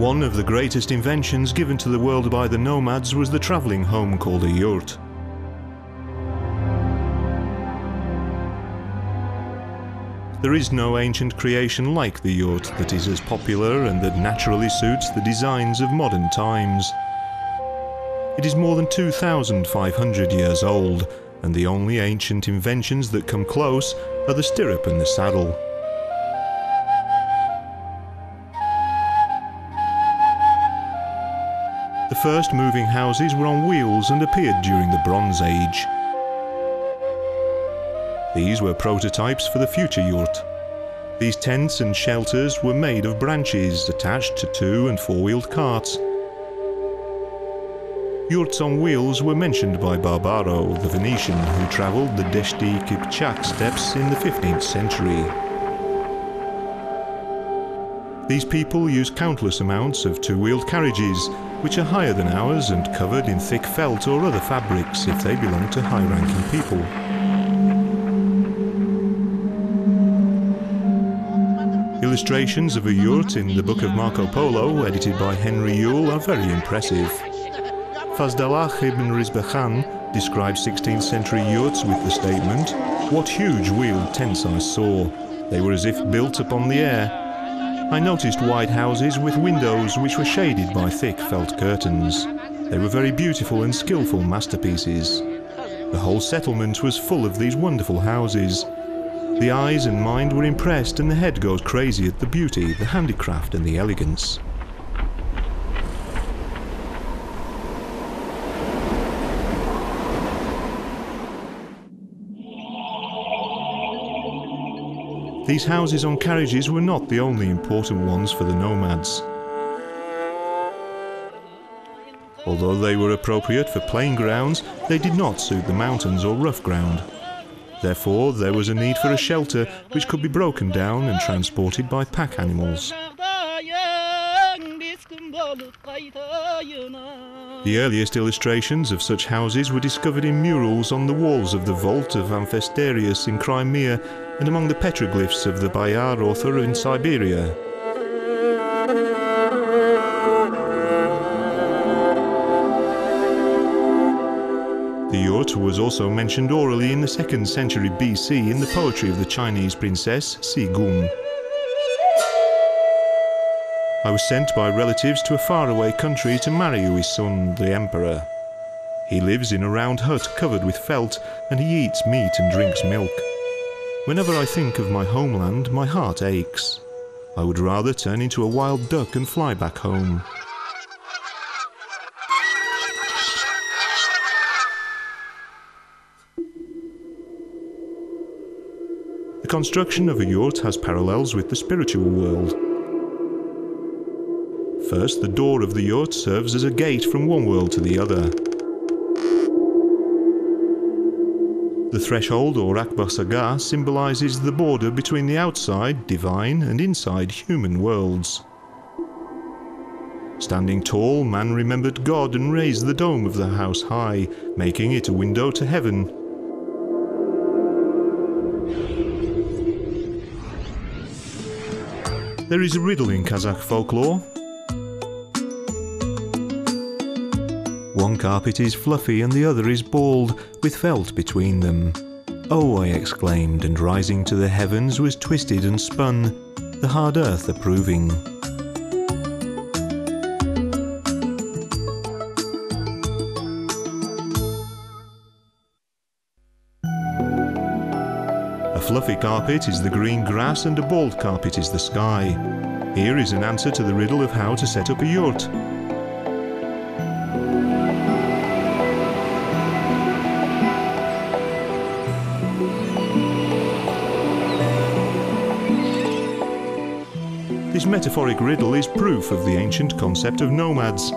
One of the greatest inventions given to the world by the nomads was the travelling home called a yurt. There is no ancient creation like the yurt that is as popular and that naturally suits the designs of modern times. It is more than 2,500 years old, and the only ancient inventions that come close are the stirrup and the saddle. The first moving houses were on wheels and appeared during the Bronze Age. These were prototypes for the future yurt. These tents and shelters were made of branches attached to 2- and 4-wheeled carts. Yurts on wheels were mentioned by Barbaro, the Venetian, who travelled the Deshti Kipchak steppes in the 15th century. These people use countless amounts of 2-wheeled carriages, which are higher than ours and covered in thick felt or other fabrics if they belong to high-ranking people. Illustrations of a yurt in the Book of Marco Polo, edited by Henry Yule, are very impressive. Fazdalah ibn Rizbekhan describes 16th century yurts with the statement, "What huge wheeled tents I saw! They were as if built upon the air. I noticed wide houses with windows which were shaded by thick felt curtains. They were very beautiful and skillful masterpieces. The whole settlement was full of these wonderful houses. The eyes and mind were impressed, and the head goes crazy at the beauty, the handicraft and the elegance." These houses on carriages were not the only important ones for the nomads. Although they were appropriate for plain grounds, they did not suit the mountains or rough ground. Therefore, there was a need for a shelter which could be broken down and transported by pack animals. The earliest illustrations of such houses were discovered in murals on the walls of the vault of Amphasterius in Crimea and among the petroglyphs of the Bayar author in Siberia. The yurt was also mentioned orally in the 2nd century BC in the poetry of the Chinese princess Si Gun. I was sent by relatives to a faraway country to marry Uisun, the emperor. He lives in a round hut covered with felt, and he eats meat and drinks milk. Whenever I think of my homeland, my heart aches. I would rather turn into a wild duck and fly back home. The construction of a yurt has parallels with the spiritual world. First, the door of the yurt serves as a gate from one world to the other. The threshold, or Akbasagah, symbolises the border between the outside, divine, and inside, human worlds. Standing tall, man remembered God and raised the dome of the house high, making it a window to heaven. There is a riddle in Kazakh folklore. One carpet is fluffy and the other is bald, with felt between them. "Oh," I exclaimed, and rising to the heavens was twisted and spun, the hard earth approving. A fluffy carpet is the green grass and a bald carpet is the sky. Here is an answer to the riddle of how to set up a yurt. This metaphoric riddle is proof of the ancient concept of nomads.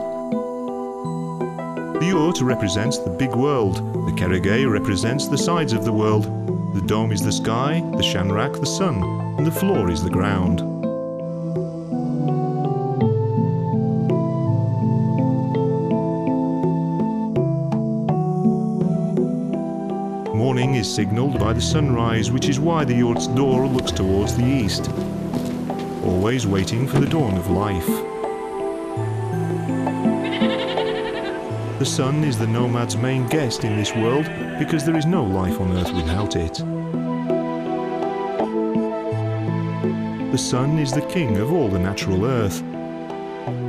The yurt represents the big world, the kerege represents the sides of the world, the dome is the sky, the shanrak the sun, and the floor is the ground. Morning is signalled by the sunrise, which is why the yurt's door looks towards the east, always waiting for the dawn of life. The sun is the nomad's main guest in this world because there is no life on earth without it. The sun is the king of all the natural earth,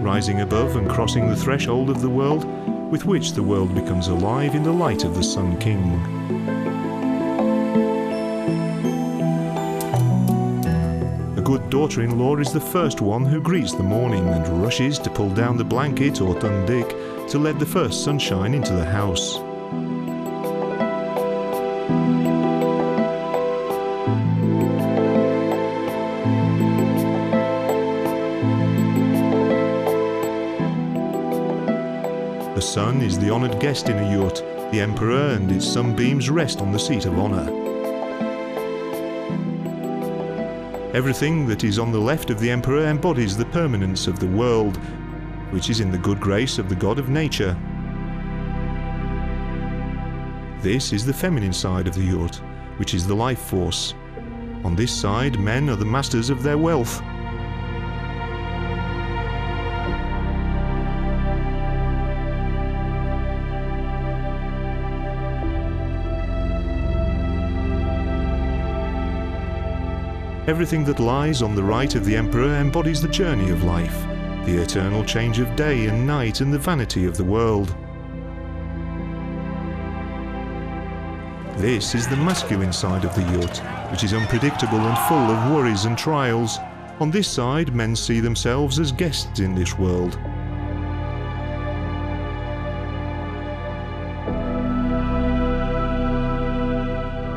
rising above and crossing the threshold of the world, with which the world becomes alive in the light of the Sun King. A good daughter-in-law is the first one who greets the morning and rushes to pull down the blanket or tundik to let the first sunshine into the house. The sun is the honoured guest in a yurt, the emperor and its sunbeams rest on the seat of honour. Everything that is on the left of the emperor embodies the permanence of the world, which is in the good grace of the god of nature. This is the feminine side of the yurt, which is the life force. On this side, men are the masters of their wealth. Everything that lies on the right of the emperor embodies the journey of life, the eternal change of day and night and the vanity of the world. This is the masculine side of the yurt, which is unpredictable and full of worries and trials. On this side, men see themselves as guests in this world.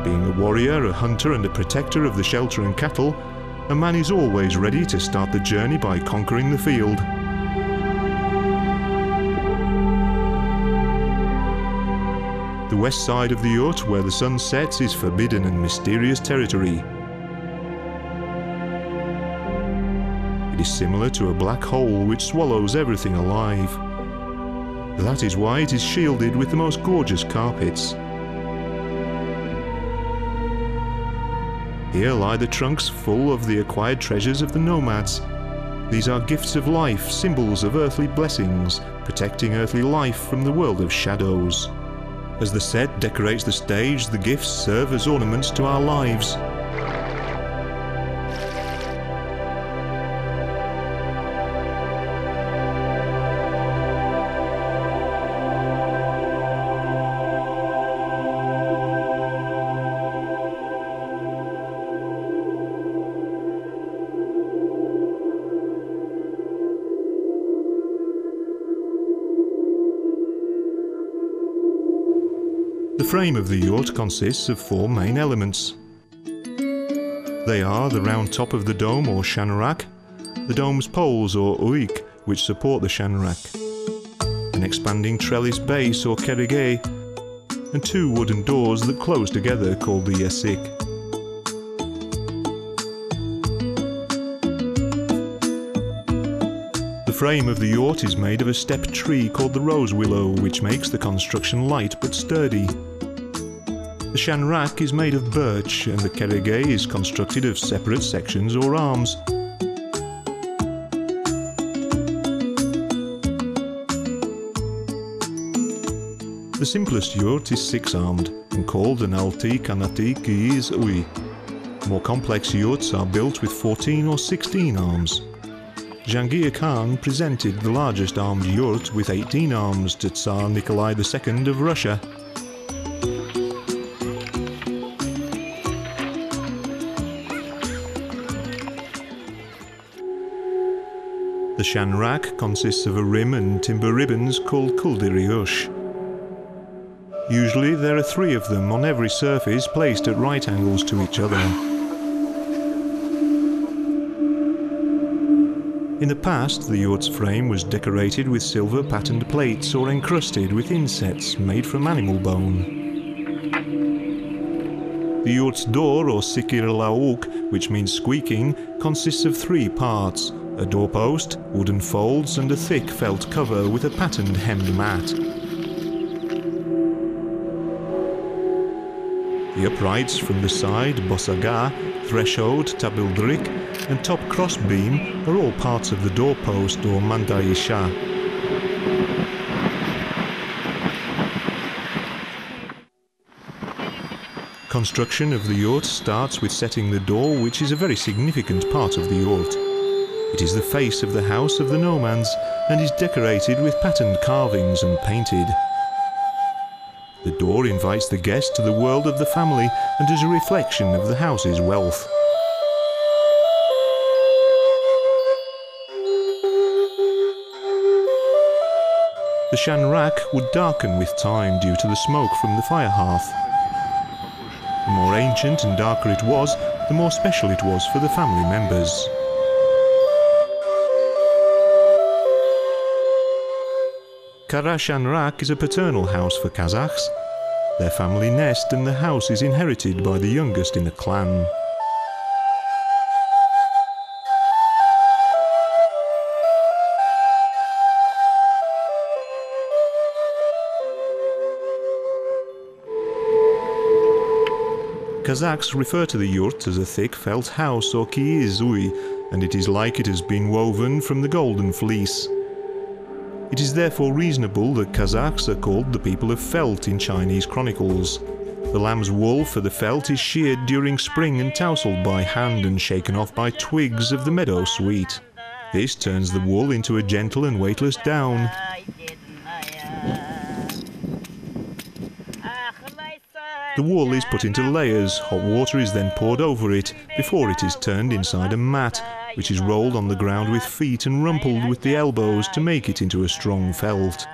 Being a warrior, a hunter and a protector of the shelter and cattle, a man is always ready to start the journey by conquering the field. The west side of the yurt, where the sun sets, is forbidden and mysterious territory. It is similar to a black hole which swallows everything alive. That is why it is shielded with the most gorgeous carpets. Here lie the trunks full of the acquired treasures of the nomads. These are gifts of life, symbols of earthly blessings, protecting earthly life from the world of shadows. As the set decorates the stage, the gifts serve as ornaments to our lives. The frame of the yurt consists of four main elements. They are the round top of the dome or shanrak, the dome's poles or uik which support the shanrak, an expanding trellis base or kerege, and two wooden doors that close together called the yasik. The frame of the yurt is made of a steppe tree called the rose willow, which makes the construction light but sturdy. The shanrak is made of birch and the kerege is constructed of separate sections or arms. The simplest yurt is six-armed and called an Altı Kanatlı Kiyiz-üy. More complex yurts are built with 14 or 16 arms. Jahangir Khan presented the largest armed yurt with 18 arms to Tsar Nikolai II of Russia. The shanrak consists of a rim and timber ribbons called kuldiriush. Usually there are three of them on every surface placed at right angles to each other. In the past, the yurt's frame was decorated with silver patterned plates or encrusted with insets made from animal bone. The yurt's door or sikir lauk, which means squeaking, consists of three parts: a doorpost, wooden folds and a thick felt cover with a patterned hemmed mat. The uprights from the side, bosaga, threshold, tabildrik and top cross beam are all parts of the doorpost or mandayisha. Construction of the yurt starts with setting the door, which is a very significant part of the yurt. It is the face of the house of the nomads and is decorated with patterned carvings and painted. The door invites the guest to the world of the family and is a reflection of the house's wealth. The shanrak would darken with time due to the smoke from the fire hearth. The more ancient and darker it was, the more special it was for the family members. Kara shanrak is a paternal house for Kazakhs. Their family nest, and the house is inherited by the youngest in the clan. Kazakhs refer to the yurt as a thick felt house or Kiyiz-üy, and it is like it has been woven from the golden fleece. It is therefore reasonable that Kazakhs are called the people of felt in Chinese chronicles. The lamb's wool for the felt is sheared during spring and tousled by hand and shaken off by twigs of the meadow sweet. This turns the wool into a gentle and weightless down. The wool is put into layers, hot water is then poured over it, before it is turned inside a mat, which is rolled on the ground with feet and rumpled with the elbows to make it into a strong felt.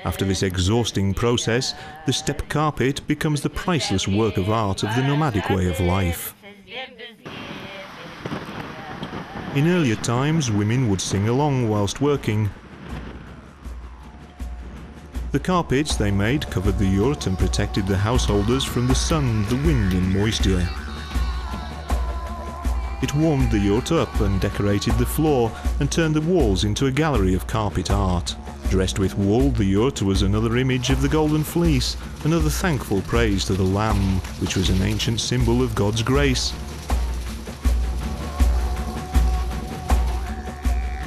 After this exhausting process, the steppe carpet becomes the priceless work of art of the nomadic way of life. In earlier times, women would sing along whilst working. The carpets they made covered the yurt and protected the householders from the sun, the wind and moisture. It warmed the yurt up and decorated the floor and turned the walls into a gallery of carpet art. Dressed with wool, the yurt was another image of the golden fleece, another thankful praise to the lamb, which was an ancient symbol of God's grace.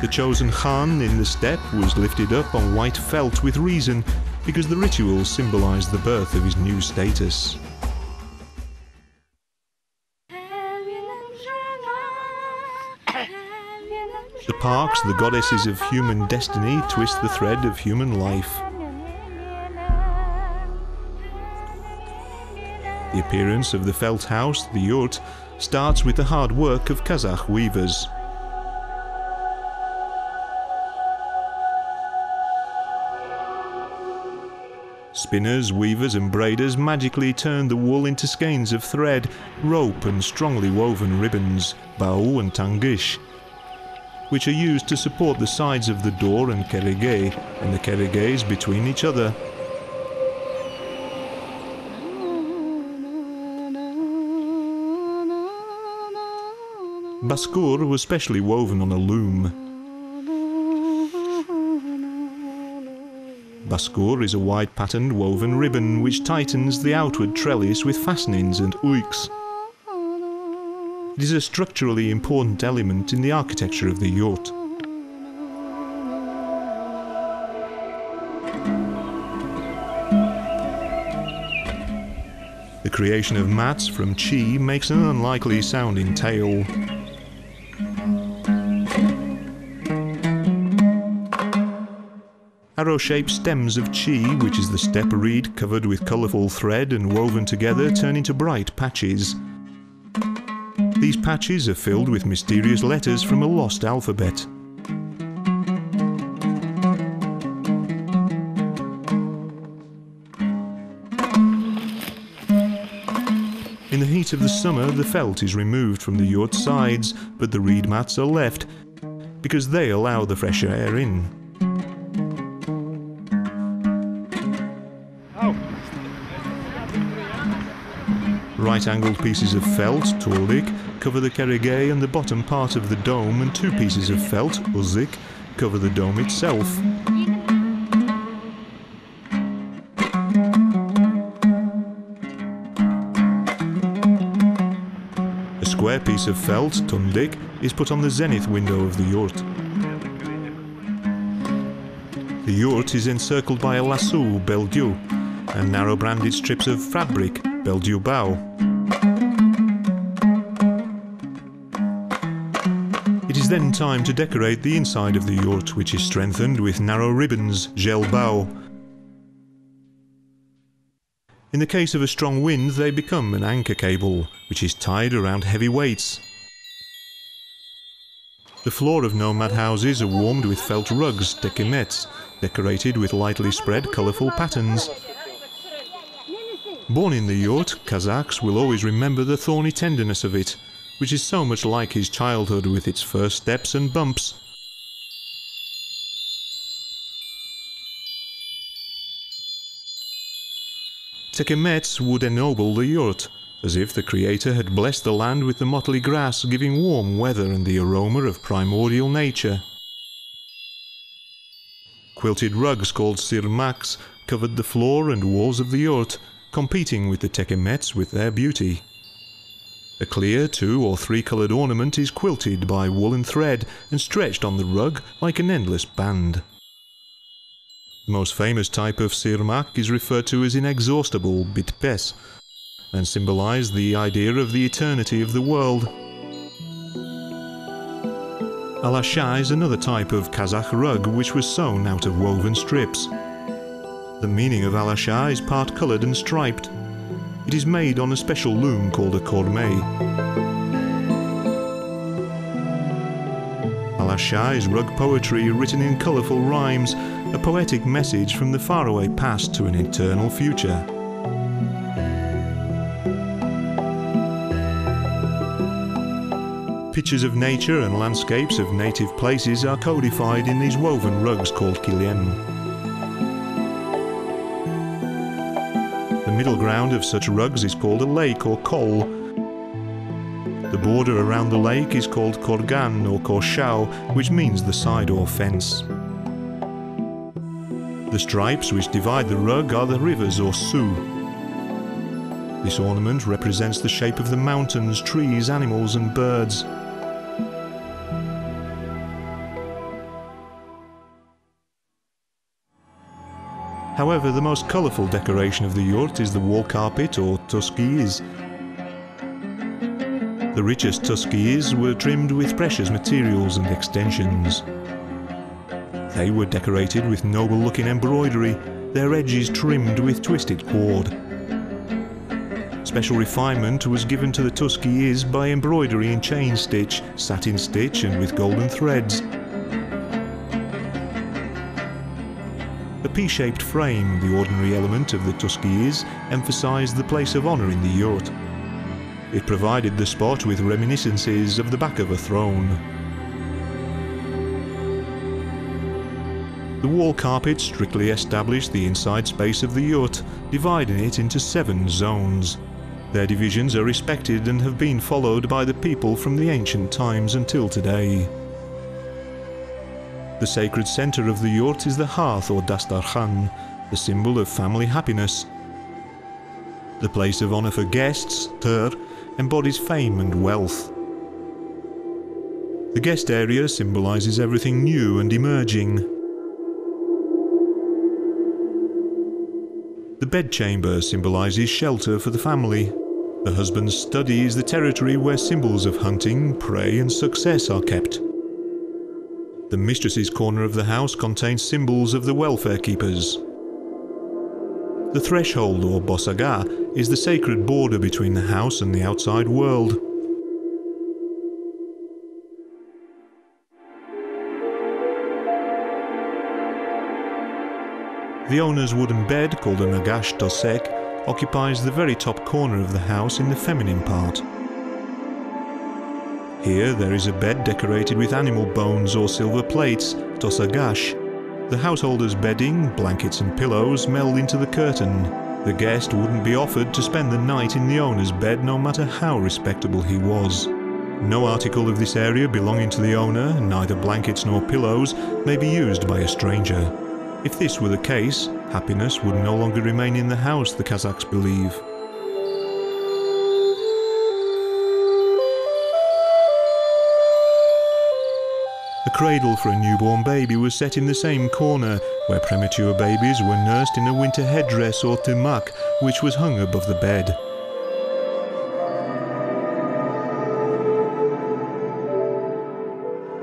The chosen Khan in the steppe was lifted up on white felt with reason, because the ritual symbolized the birth of his new status. The parks, the goddesses of human destiny, twist the thread of human life. The appearance of the felt house, the yurt, starts with the hard work of Kazakh weavers. Spinners, weavers and braiders magically turn the wool into skeins of thread, rope and strongly woven ribbons, bau and tangish, which are used to support the sides of the door and kerege, and the kereges between each other. Baskur was specially woven on a loom. Baskur is a wide patterned woven ribbon which tightens the outward trellis with fastenings and uyks. It is a structurally important element in the architecture of the yurt. The creation of mats from chi makes an unlikely sounding tale. Arrow-shaped stems of chi, which is the steppe reed covered with colourful thread and woven together, turn into bright patches. These patches are filled with mysterious letters from a lost alphabet. In the heat of the summer, the felt is removed from the yurt sides, but the reed mats are left, because they allow the fresh air in. Right-angled pieces of felt, turlik, cover the kerege and the bottom part of the dome, and two pieces of felt, uzik, cover the dome itself. A square piece of felt, tundik, is put on the zenith window of the yurt. The yurt is encircled by a lasso, beldiu, and narrow-branded strips of fabric, beldiu bao. It is then time to decorate the inside of the yurt, which is strengthened with narrow ribbons, gel bao. In the case of a strong wind, they become an anchor cable, which is tied around heavy weights. The floor of nomad houses are warmed with felt rugs, tekemets, decorated with lightly spread colourful patterns. Born in the yurt, Kazakhs will always remember the thorny tenderness of it, which is so much like his childhood with its first steps and bumps. Tekemets would ennoble the yurt, as if the Creator had blessed the land with the motley grass, giving warm weather and the aroma of primordial nature. Quilted rugs called sirmaks covered the floor and walls of the yurt, competing with the tekemets with their beauty. A clear 2 or 3 coloured ornament is quilted by woolen thread and stretched on the rug like an endless band. The most famous type of sirmak is referred to as inexhaustible bitpes, and symbolise the idea of the eternity of the world. Alasha is another type of Kazakh rug which was sewn out of woven strips. The meaning of alasha is part coloured and striped. It is made on a special loom called a kormey. Alasha is rug poetry written in colourful rhymes, a poetic message from the faraway past to an eternal future. Pictures of nature and landscapes of native places are codified in these woven rugs called kilem. The middle ground of such rugs is called a lake or kol. The border around the lake is called korgan or korshau, which means the side or fence. The stripes which divide the rug are the rivers or su. This ornament represents the shape of the mountains, trees, animals and birds. However, the most colourful decoration of the yurt is the wall carpet or tuskiyiz. The richest tuskiyiz were trimmed with precious materials and extensions. They were decorated with noble-looking embroidery, their edges trimmed with twisted cord. Special refinement was given to the tuskiyiz by embroidery in chain stitch, satin stitch and with golden threads. A P-shaped frame, the ordinary element of the tuskiyiz, emphasised the place of honour in the yurt. It provided the spot with reminiscences of the back of a throne. The wall carpet strictly established the inside space of the yurt, dividing it into 7 zones. Their divisions are respected and have been followed by the people from the ancient times until today. The sacred centre of the yurt is the hearth or dastarkhan, the symbol of family happiness. The place of honour for guests, tur, embodies fame and wealth. The guest area symbolises everything new and emerging. The bedchamber symbolises shelter for the family. The husband's study is the territory where symbols of hunting, prey and success are kept. The mistress's corner of the house contains symbols of the welfare keepers. The threshold or bosaga is the sacred border between the house and the outside world. The owner's wooden bed, called a nagash tosek, occupies the very top corner of the house in the feminine part. Here there is a bed decorated with animal bones or silver plates, tosagash. The householder's bedding, blankets and pillows meld into the curtain. The guest wouldn't be offered to spend the night in the owner's bed no matter how respectable he was. No article of this area belonging to the owner, neither blankets nor pillows, may be used by a stranger. If this were the case, happiness would no longer remain in the house, the Kazakhs believe. A cradle for a newborn baby was set in the same corner where premature babies were nursed in a winter headdress or tırnak, which was hung above the bed.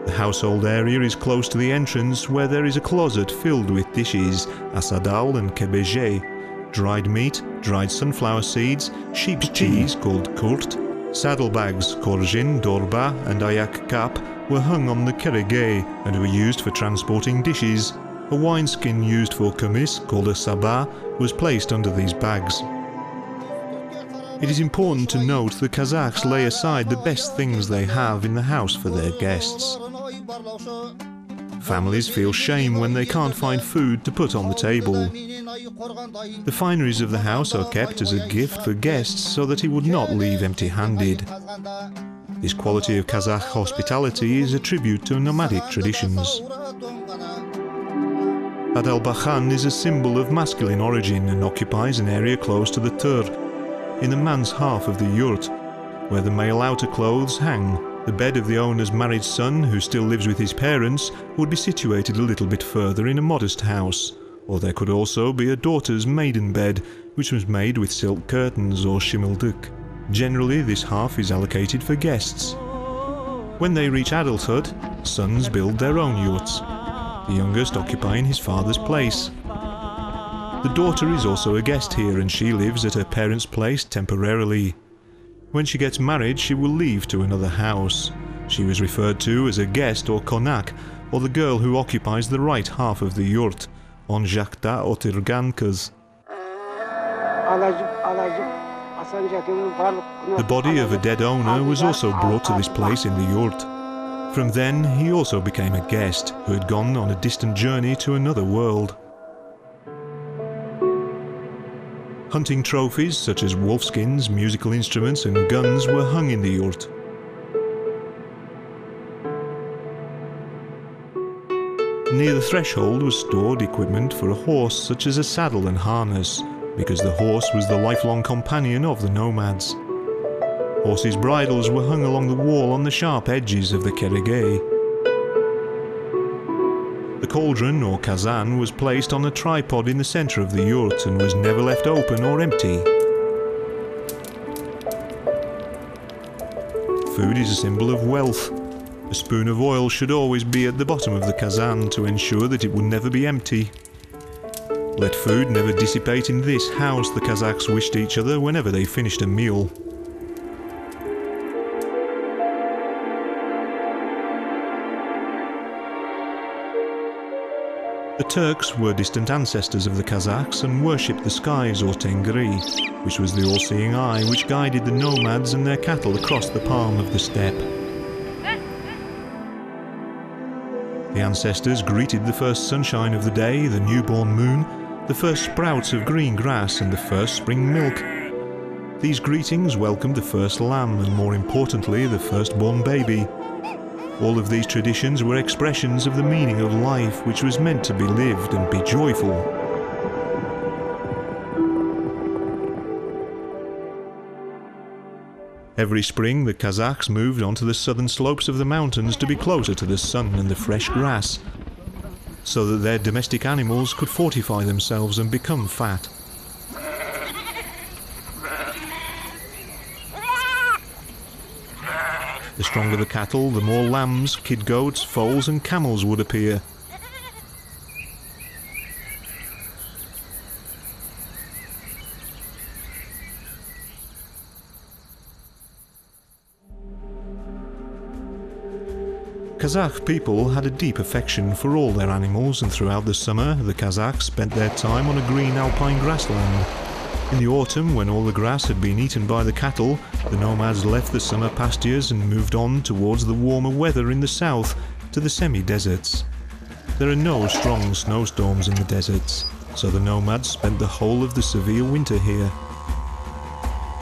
The household area is close to the entrance, where there is a closet filled with dishes, asadal and kebeje, dried meat, dried sunflower seeds, sheep's cheese called kurt, saddlebags, korjin, dorba and ayak kap were hung on the kerege and were used for transporting dishes. A wineskin used for kumis, called a sabah, was placed under these bags. It is important to note the Kazakhs lay aside the best things they have in the house for their guests. Families feel shame when they can't find food to put on the table. The fineries of the house are kept as a gift for guests so that he would not leave empty-handed. This quality of Kazakh hospitality is a tribute to nomadic traditions. Adalbakhan is a symbol of masculine origin and occupies an area close to the tur, in the man's half of the yurt, where the male outer clothes hang. The bed of the owner's married son, who still lives with his parents, would be situated a little bit further in a modest house, or there could also be a daughter's maiden bed, which was made with silk curtains or shimilduk. Generally, this half is allocated for guests. When they reach adulthood, sons build their own yurts, the youngest occupying his father's place. The daughter is also a guest here, and she lives at her parents' place temporarily. When she gets married, she will leave to another house. She was referred to as a guest or konak, or the girl who occupies the right half of the yurt, onjakta oturgan kız. The body of a dead owner was also brought to this place in the yurt. From then, he also became a guest who had gone on a distant journey to another world. Hunting trophies such as wolfskins, musical instruments and guns were hung in the yurt. Near the threshold was stored equipment for a horse such as a saddle and harness, because the horse was the lifelong companion of the nomads. Horses' bridles were hung along the wall on the sharp edges of the kerege. The cauldron or kazan was placed on a tripod in the centre of the yurt and was never left open or empty. Food is a symbol of wealth. A spoon of oil should always be at the bottom of the kazan to ensure that it would never be empty. Let food never dissipate in this house, the Kazakhs wished each other whenever they finished a meal. The Turks were distant ancestors of the Kazakhs and worshipped the skies or tengri, which was the all-seeing eye which guided the nomads and their cattle across the palm of the steppe. The ancestors greeted the first sunshine of the day, the newborn moon, the first sprouts of green grass and the first spring milk. These greetings welcomed the first lamb and, more importantly, the firstborn baby. All of these traditions were expressions of the meaning of life, which was meant to be lived and be joyful. Every spring the Kazakhs moved onto the southern slopes of the mountains to be closer to the sun and the fresh grass, so that their domestic animals could fortify themselves and become fat. The stronger the cattle, the more lambs, kid goats, foals and camels would appear. Kazakh people had a deep affection for all their animals, and throughout the summer the Kazakhs spent their time on a green alpine grassland. In the autumn, when all the grass had been eaten by the cattle, the nomads left the summer pastures and moved on towards the warmer weather in the south, to the semi-deserts. There are no strong snowstorms in the deserts, so the nomads spent the whole of the severe winter here.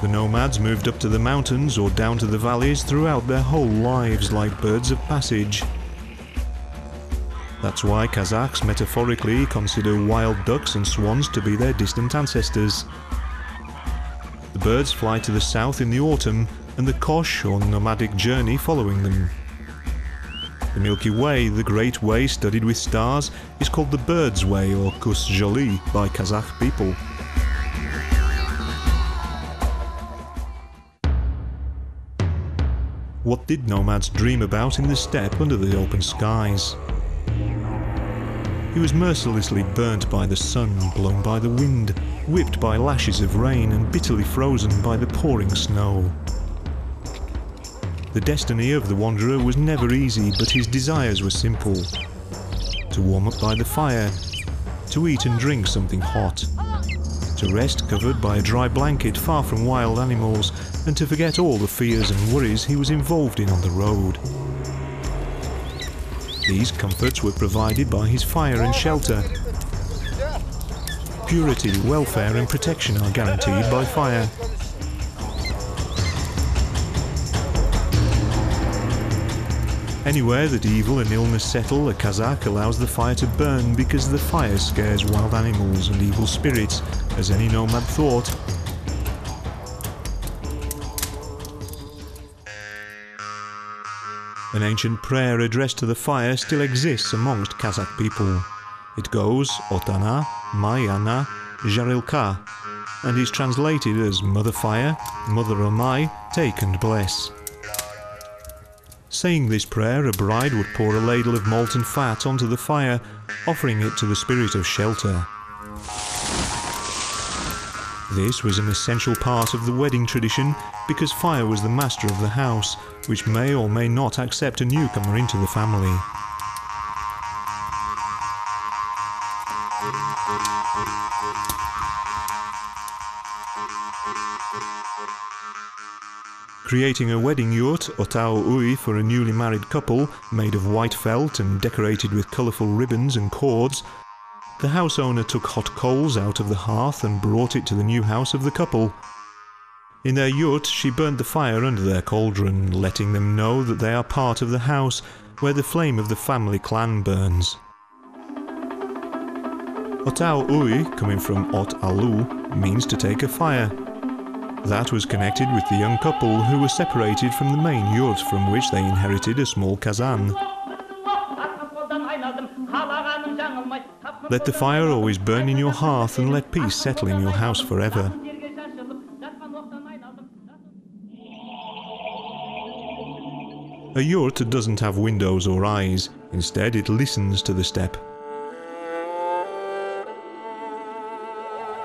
The nomads moved up to the mountains or down to the valleys throughout their whole lives like birds of passage. That's why Kazakhs metaphorically consider wild ducks and swans to be their distant ancestors. The birds fly to the south in the autumn, and the kosh or nomadic journey following them. The Milky Way, the Great Way studded with stars, is called the Bird's Way or Kus Joli by Kazakh people. What did nomads dream about in the steppe under the open skies? He was mercilessly burnt by the sun, blown by the wind, whipped by lashes of rain and bitterly frozen by the pouring snow. The destiny of the wanderer was never easy, but his desires were simple. To warm up by the fire, to eat and drink something hot, to rest covered by a dry blanket far from wild animals, and to forget all the fears and worries he was involved in on the road. These comforts were provided by his fire and shelter. Purity, welfare and protection are guaranteed by fire. Anywhere that evil and illness settle, a Kazakh allows the fire to burn because the fire scares wild animals and evil spirits, as any nomad thought. An ancient prayer addressed to the fire still exists amongst Kazakh people. It goes Otana, Mayana, Jarilka, and is translated as Mother Fire, Mother Omai, take and bless. Saying this prayer, a bride would pour a ladle of molten fat onto the fire, offering it to the spirit of shelter. This was an essential part of the wedding tradition because fire was the master of the house, which may or may not accept a newcomer into the family. Creating a wedding yurt, ÜY, for a newly married couple, made of white felt and decorated with colourful ribbons and cords, the house owner took hot coals out of the hearth and brought it to the new house of the couple. In their yurt, she burnt the fire under their cauldron, letting them know that they are part of the house where the flame of the family clan burns. ÜY, coming from Ot Alu, means to take a fire. That was connected with the young couple who were separated from the main yurt from which they inherited a small kazan. Let the fire always burn in your hearth and let peace settle in your house forever. A yurt doesn't have windows or eyes, instead it listens to the steppe.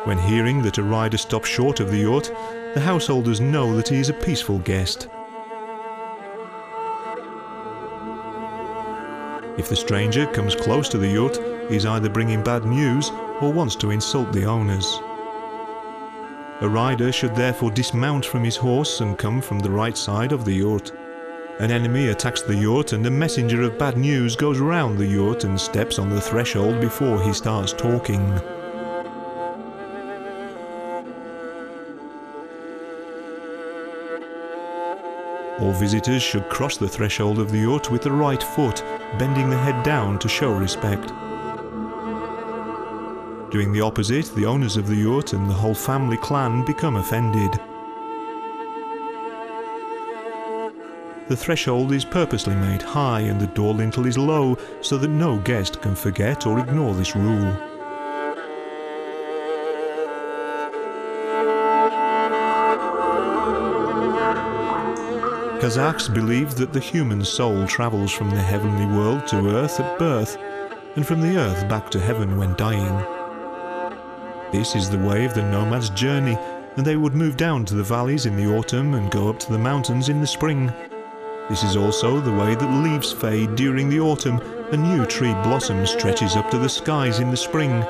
When hearing that a rider stops short of the yurt, the householders know that he is a peaceful guest. If the stranger comes close to the yurt, he is either bringing bad news or wants to insult the owners. A rider should therefore dismount from his horse and come from the right side of the yurt. An enemy attacks the yurt and a messenger of bad news goes round the yurt and steps on the threshold before he starts talking. All visitors should cross the threshold of the yurt with the right foot, bending the head down to show respect. Doing the opposite, the owners of the yurt and the whole family clan become offended. The threshold is purposely made high and the door lintel is low so that no guest can forget or ignore this rule. Kazakhs believe that the human soul travels from the heavenly world to earth at birth, and from the earth back to heaven when dying. This is the way of the nomad's journey, and they would move down to the valleys in the autumn and go up to the mountains in the spring. This is also the way that leaves fade during the autumn, and new tree blossom stretches up to the skies in the spring.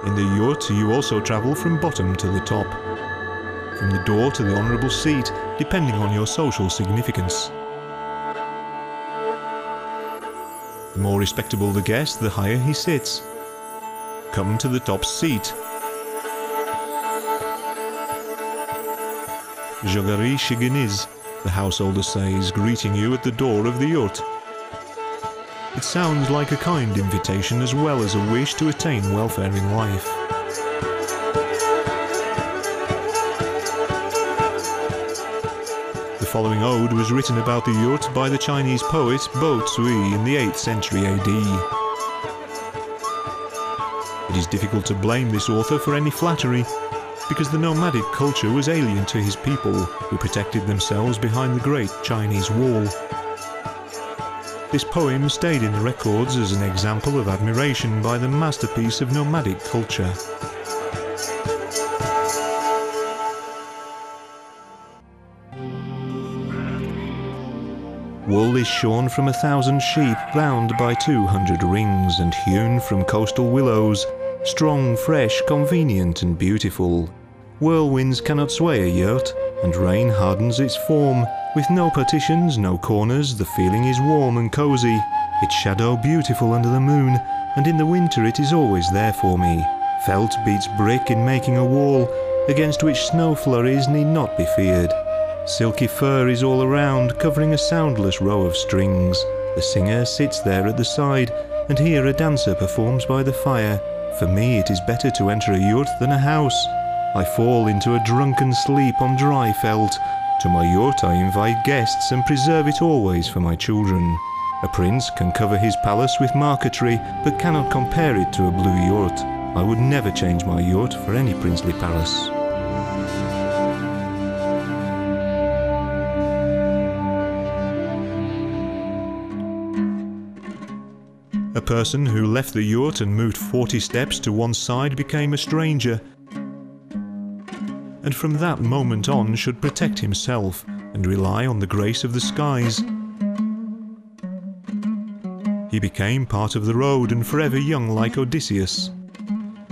In the yurt, you also travel from bottom to the top, from the door to the honourable seat, depending on your social significance. The more respectable the guest, the higher he sits. Come to the top seat. Jogari Shiginiz, the householder says, greeting you at the door of the yurt. It sounds like a kind invitation as well as a wish to attain welfare in life. following ode was written about the yurt by the Chinese poet Tıva in the 8th century AD. It is difficult to blame this author for any flattery, because the nomadic culture was alien to his people, who protected themselves behind the great Chinese wall. This poem stayed in the records as an example of admiration by the masterpiece of nomadic culture. Wool is shorn from 1,000 sheep, bound by 200 rings, and hewn from coastal willows, strong, fresh, convenient and beautiful. Whirlwinds cannot sway a yurt, and rain hardens its form. With no partitions, no corners, the feeling is warm and cosy, its shadow beautiful under the moon, and in the winter it is always there for me. Felt beats brick in making a wall, against which snow flurries need not be feared. Silky fur is all around, covering a soundless row of strings. The singer sits there at the side, and here a dancer performs by the fire. For me it is better to enter a yurt than a house. I fall into a drunken sleep on dry felt. To my yurt I invite guests and preserve it always for my children. A prince can cover his palace with marquetry, but cannot compare it to a blue yurt. I would never change my yurt for any princely palace. A person who left the yurt and moved 40 steps to one side became a stranger, and from that moment on should protect himself and rely on the grace of the skies. He became part of the road and forever young like Odysseus.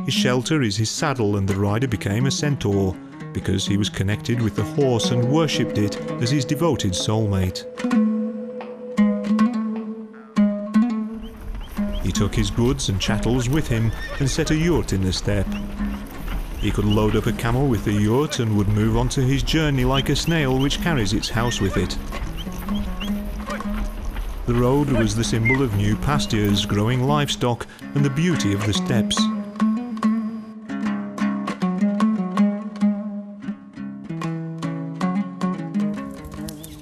His shelter is his saddle, and the rider became a centaur, because he was connected with the horse and worshipped it as his devoted soulmate. He took his goods and chattels with him and set a yurt in the steppe. He could load up a camel with the yurt and would move on to his journey like a snail which carries its house with it. The road was the symbol of new pastures, growing livestock, and the beauty of the steppes.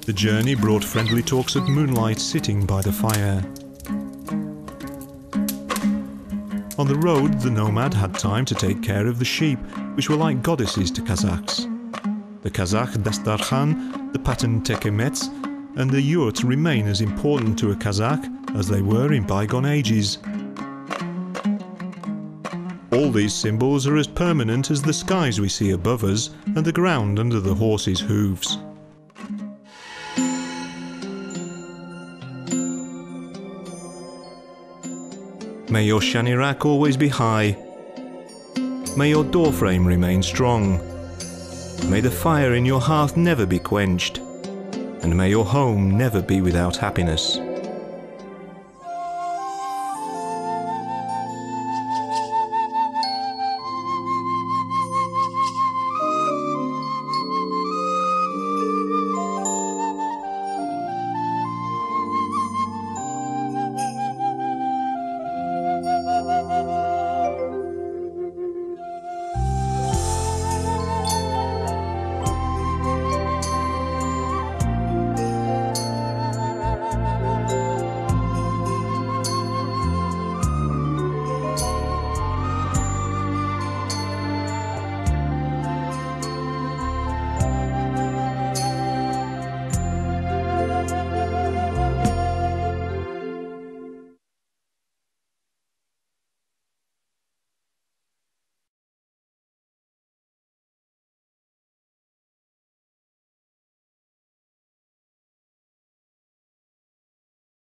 The journey brought friendly talks at moonlight, sitting by the fire. On the road, the nomad had time to take care of the sheep, which were like goddesses to Kazakhs. The Kazakh dastarkhan, the pattern tekemets, and the yurt remain as important to a Kazakh as they were in bygone ages. All these symbols are as permanent as the skies we see above us and the ground under the horses' hooves. May your shanirak always be high. May your doorframe remain strong. May the fire in your hearth never be quenched. And may your home never be without happiness.